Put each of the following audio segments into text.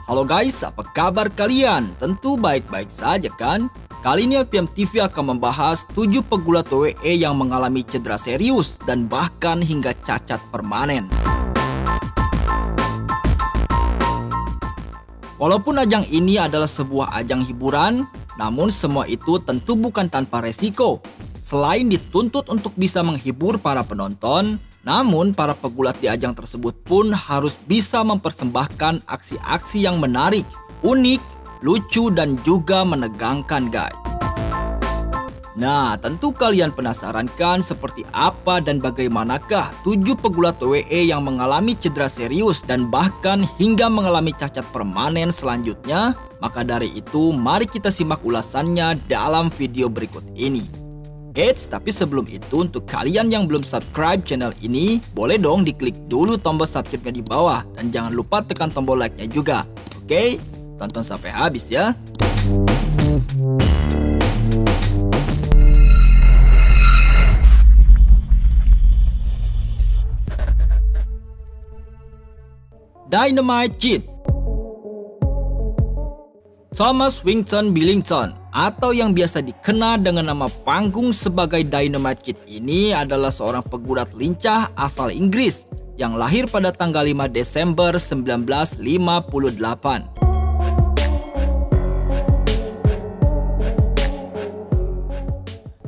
Halo guys, apa kabar kalian? Tentu baik-baik saja kan? Kali ini LPM TV akan membahas 7 pegulat WWE yang mengalami cedera serius dan bahkan hingga cacat permanen. Walaupun ajang ini adalah sebuah ajang hiburan, namun semua itu tentu bukan tanpa resiko. Selain dituntut untuk bisa menghibur para penonton, namun para pegulat di ajang tersebut pun harus bisa mempersembahkan aksi-aksi yang menarik, unik, lucu, dan juga menegangkan guys. Nah, tentu kalian penasaran kan seperti apa dan bagaimanakah 7 pegulat WWE yang mengalami cedera serius dan bahkan hingga mengalami cacat permanen selanjutnya? Maka dari itu, mari kita simak ulasannya dalam video berikut ini. Eits, tapi sebelum itu untuk kalian yang belum subscribe channel ini, boleh dong diklik dulu tombol subscribe-nya di bawah dan jangan lupa tekan tombol like-nya juga. Oke, tonton sampai habis ya. Dynamite Kid Thomas Winston Billington atau yang biasa dikenal dengan nama panggung sebagai Dynamite Kid ini adalah seorang pegulat lincah asal Inggris yang lahir pada tanggal 5 Desember 1958.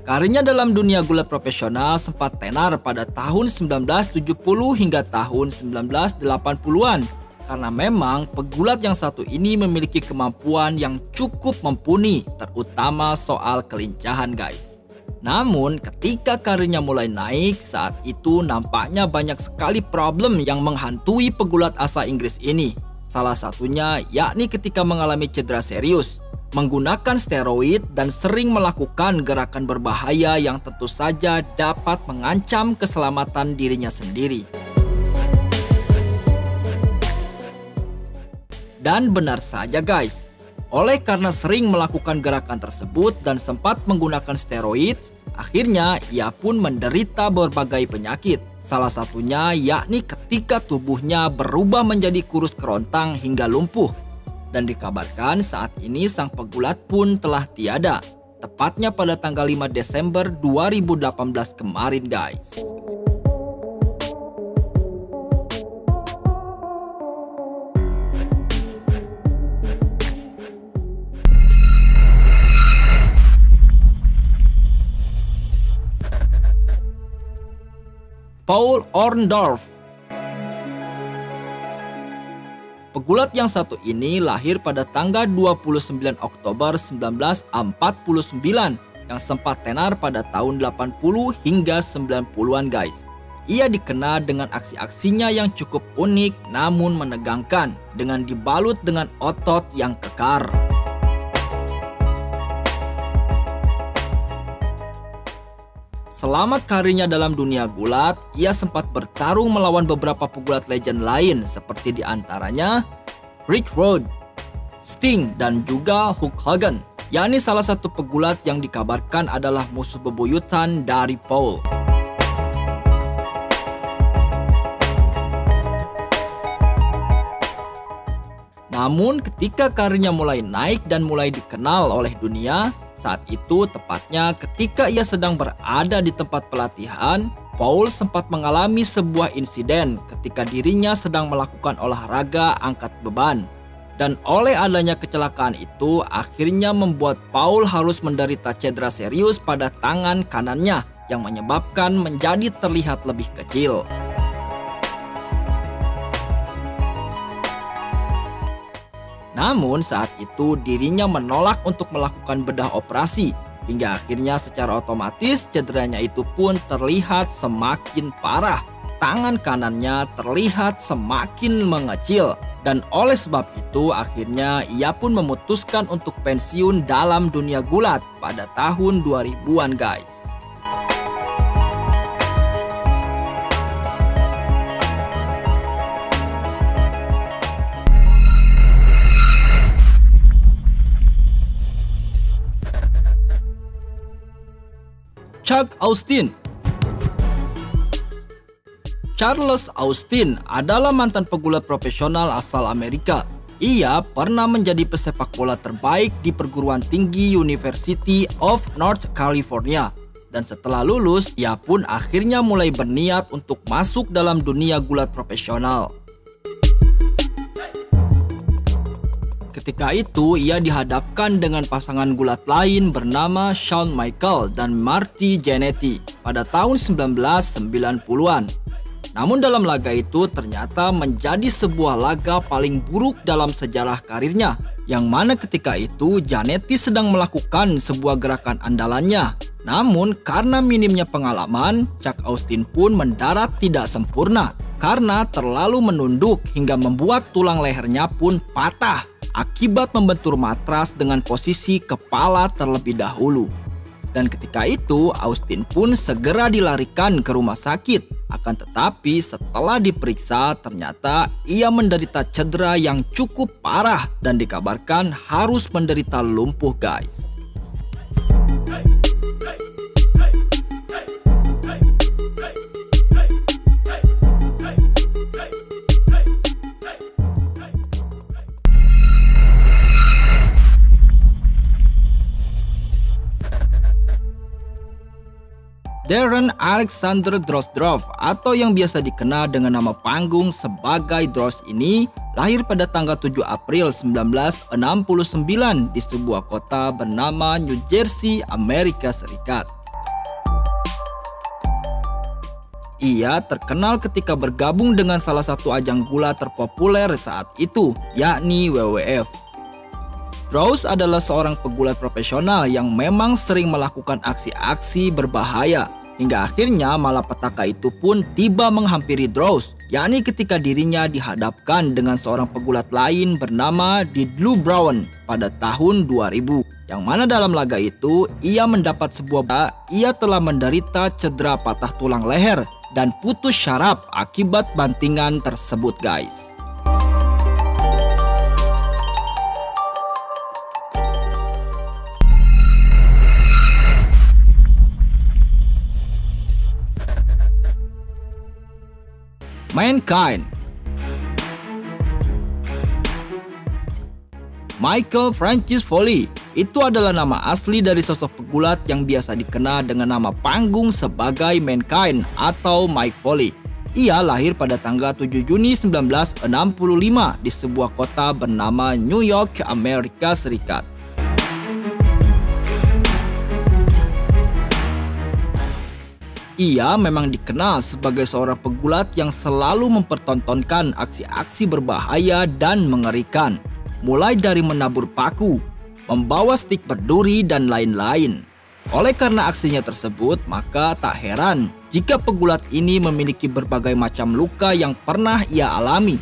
Karirnya dalam dunia gulat profesional sempat tenar pada tahun 1970 hingga tahun 1980-an. Karena memang pegulat yang satu ini memiliki kemampuan yang cukup mumpuni, terutama soal kelincahan guys. Namun ketika karirnya mulai naik, saat itu nampaknya banyak sekali problem yang menghantui pegulat asal Inggris ini. Salah satunya yakni ketika mengalami cedera serius, menggunakan steroid dan sering melakukan gerakan berbahaya yang tentu saja dapat mengancam keselamatan dirinya sendiri. Dan benar saja guys, oleh karena sering melakukan gerakan tersebut dan sempat menggunakan steroid, akhirnya ia pun menderita berbagai penyakit. Salah satunya yakni ketika tubuhnya berubah menjadi kurus kerontang hingga lumpuh. Dan dikabarkan saat ini sang pegulat pun telah tiada, tepatnya pada tanggal 5 Desember 2018 kemarin guys. Paul Orndorff. Pegulat yang satu ini lahir pada tanggal 29 Oktober 1949 yang sempat tenar pada tahun 80 hingga 90-an guys. Ia dikenal dengan aksi-aksinya yang cukup unik namun menegangkan dengan dibalut dengan otot yang kekar. Selama karirnya dalam dunia gulat, ia sempat bertarung melawan beberapa pegulat legend lain seperti diantaranya Rick Rude, Sting, dan juga Hulk Hogan, yakni salah satu pegulat yang dikabarkan adalah musuh bebuyutan dari Paul. Namun ketika karirnya mulai naik dan mulai dikenal oleh dunia, saat itu tepatnya ketika ia sedang berada di tempat pelatihan, Paul sempat mengalami sebuah insiden ketika dirinya sedang melakukan olahraga angkat beban. Dan oleh adanya kecelakaan itu akhirnya membuat Paul harus menderita cedera serius pada tangan kanannya yang menyebabkan menjadi terlihat lebih kecil. Namun saat itu dirinya menolak untuk melakukan bedah operasi hingga akhirnya secara otomatis cederanya itu pun terlihat semakin parah. Tangan kanannya terlihat semakin mengecil dan oleh sebab itu akhirnya ia pun memutuskan untuk pensiun dalam dunia gulat pada tahun 2000-an guys. Chuck Austin. Charles Austin adalah mantan pegulat profesional asal Amerika Ia pernah menjadi pesepak bola terbaik di perguruan tinggi University of North California. Dan setelah lulus, ia pun akhirnya mulai berniat untuk masuk dalam dunia gulat profesional. Ketika itu, ia dihadapkan dengan pasangan gulat lain bernama Shawn Michael dan Marty Jannetty pada tahun 1990-an. Namun dalam laga itu ternyata menjadi sebuah laga paling buruk dalam sejarah karirnya, yang mana ketika itu Jannetty sedang melakukan sebuah gerakan andalannya. Namun karena minimnya pengalaman, Chuck Austin pun mendarat tidak sempurna karena terlalu menunduk hingga membuat tulang lehernya pun patah akibat membentur matras dengan posisi kepala terlebih dahulu. Dan ketika itu Austin pun segera dilarikan ke rumah sakit. Akan tetapi setelah diperiksa ternyata ia menderita cedera yang cukup parah dan dikabarkan harus menderita lumpuh guys. Darren Alexander Drozdov atau yang biasa dikenal dengan nama panggung sebagai Droz ini lahir pada tanggal 7 April 1969 di sebuah kota bernama New Jersey, Amerika Serikat. Ia terkenal ketika bergabung dengan salah satu ajang gulat terpopuler saat itu, yakni WWF. Droz adalah seorang pegulat profesional yang memang sering melakukan aksi-aksi berbahaya. Hingga akhirnya malapetaka itu pun tiba menghampiri Droz, yakni ketika dirinya dihadapkan dengan seorang pegulat lain bernama Dudley Brown pada tahun 2000. Yang mana dalam laga itu ia mendapat ia telah menderita cedera patah tulang leher dan putus syaraf akibat bantingan tersebut guys. Mankind. Michael Francis Foley itu adalah nama asli dari sosok pegulat yang biasa dikenal dengan nama panggung sebagai Mankind atau Mike Foley. Ia lahir pada tanggal 7 Juni 1965 di sebuah kota bernama New York, Amerika Serikat. Ia memang dikenal sebagai seorang pegulat yang selalu mempertontonkan aksi-aksi berbahaya dan mengerikan, mulai dari menabur paku, membawa stik berduri, dan lain-lain. Oleh karena aksinya tersebut, maka tak heran jika pegulat ini memiliki berbagai macam luka yang pernah ia alami,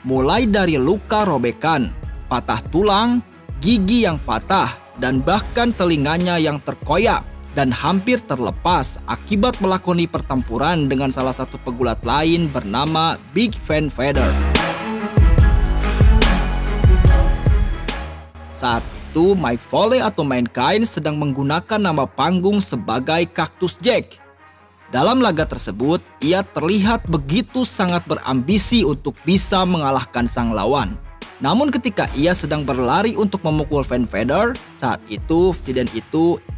mulai dari luka robekan, patah tulang, gigi yang patah, dan bahkan telinganya yang terkoyak dan hampir terlepas akibat melakoni pertempuran dengan salah satu pegulat lain bernama Big Van Vader. Saat itu Mike Foley atau Mankind sedang menggunakan nama panggung sebagai Cactus Jack. Dalam laga tersebut, ia terlihat begitu sangat berambisi untuk bisa mengalahkan sang lawan. Namun ketika ia sedang berlari untuk memukul Van Vader, saat itu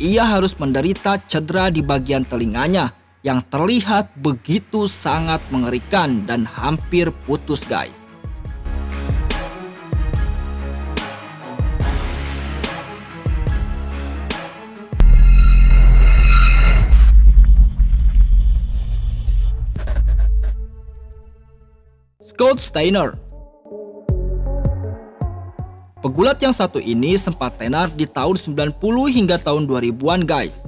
ia harus menderita cedera di bagian telinganya yang terlihat begitu sangat mengerikan dan hampir putus guys. Scott Steiner. Pegulat yang satu ini sempat tenar di tahun 90 hingga tahun 2000-an guys.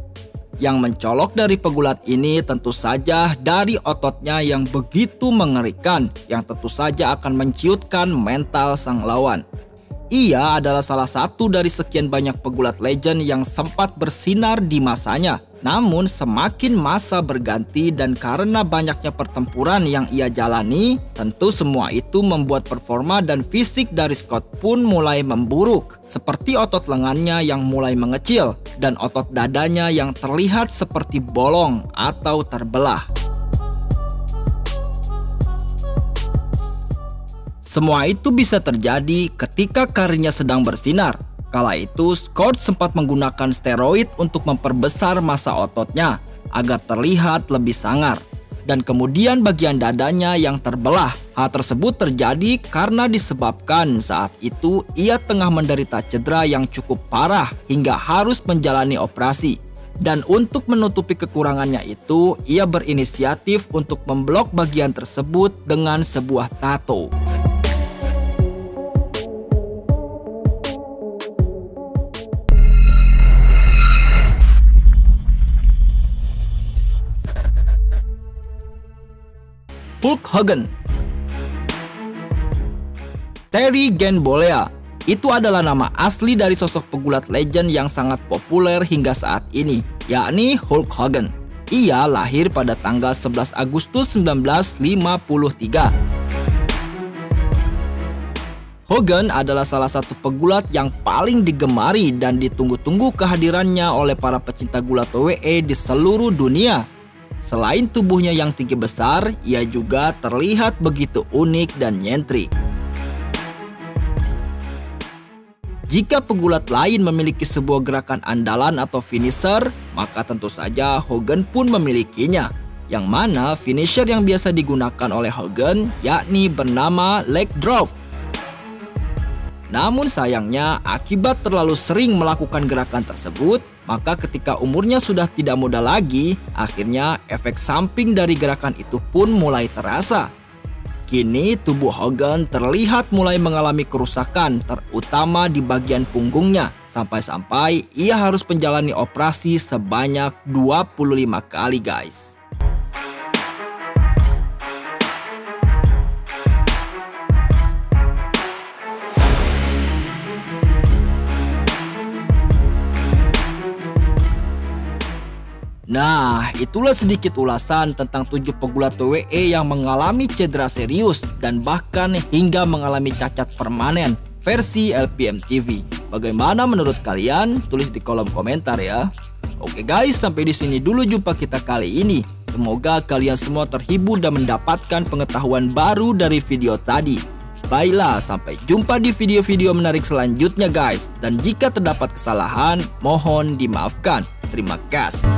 Yang mencolok dari pegulat ini tentu saja dari ototnya yang begitu mengerikan, yang tentu saja akan menciutkan mental sang lawan. Ia adalah salah satu dari sekian banyak pegulat legend yang sempat bersinar di masanya. Namun semakin masa berganti dan karena banyaknya pertempuran yang ia jalani, tentu semua itu membuat performa dan fisik dari Scott pun mulai memburuk. Seperti otot lengannya yang mulai mengecil dan otot dadanya yang terlihat seperti bolong atau terbelah. Semua itu bisa terjadi ketika karirnya sedang bersinar. Kala itu, Scott sempat menggunakan steroid untuk memperbesar massa ototnya agar terlihat lebih sangar. Dan kemudian bagian dadanya yang terbelah. Hal tersebut terjadi karena disebabkan saat itu ia tengah menderita cedera yang cukup parah hingga harus menjalani operasi. Dan untuk menutupi kekurangannya itu, ia berinisiatif untuk memblok bagian tersebut dengan sebuah tato. Hulk Hogan. Terry Gamboa itu adalah nama asli dari sosok pegulat legend yang sangat populer hingga saat ini, yakni Hulk Hogan. Ia lahir pada tanggal 11 Agustus 1953. Hogan adalah salah satu pegulat yang paling digemari dan ditunggu-tunggu kehadirannya oleh para pecinta gulat WWE di seluruh dunia. Selain tubuhnya yang tinggi besar, ia juga terlihat begitu unik dan nyentrik. Jika pegulat lain memiliki sebuah gerakan andalan atau finisher, maka tentu saja Hogan pun memilikinya. Yang mana finisher yang biasa digunakan oleh Hogan yakni bernama leg drop. Namun sayangnya akibat terlalu sering melakukan gerakan tersebut, maka ketika umurnya sudah tidak muda lagi, akhirnya efek samping dari gerakan itu pun mulai terasa. Kini tubuh Hogan terlihat mulai mengalami kerusakan, terutama di bagian punggungnya. Sampai-sampai ia harus menjalani operasi sebanyak 25 kali guys. Nah, itulah sedikit ulasan tentang 7 pegulat WWE yang mengalami cedera serius dan bahkan hingga mengalami cacat permanen versi LPM TV. Bagaimana menurut kalian? Tulis di kolom komentar ya. Oke guys, sampai di sini dulu jumpa kita kali ini. Semoga kalian semua terhibur dan mendapatkan pengetahuan baru dari video tadi. Baiklah, sampai jumpa di video-video menarik selanjutnya guys. Dan jika terdapat kesalahan, mohon dimaafkan. Terima kasih.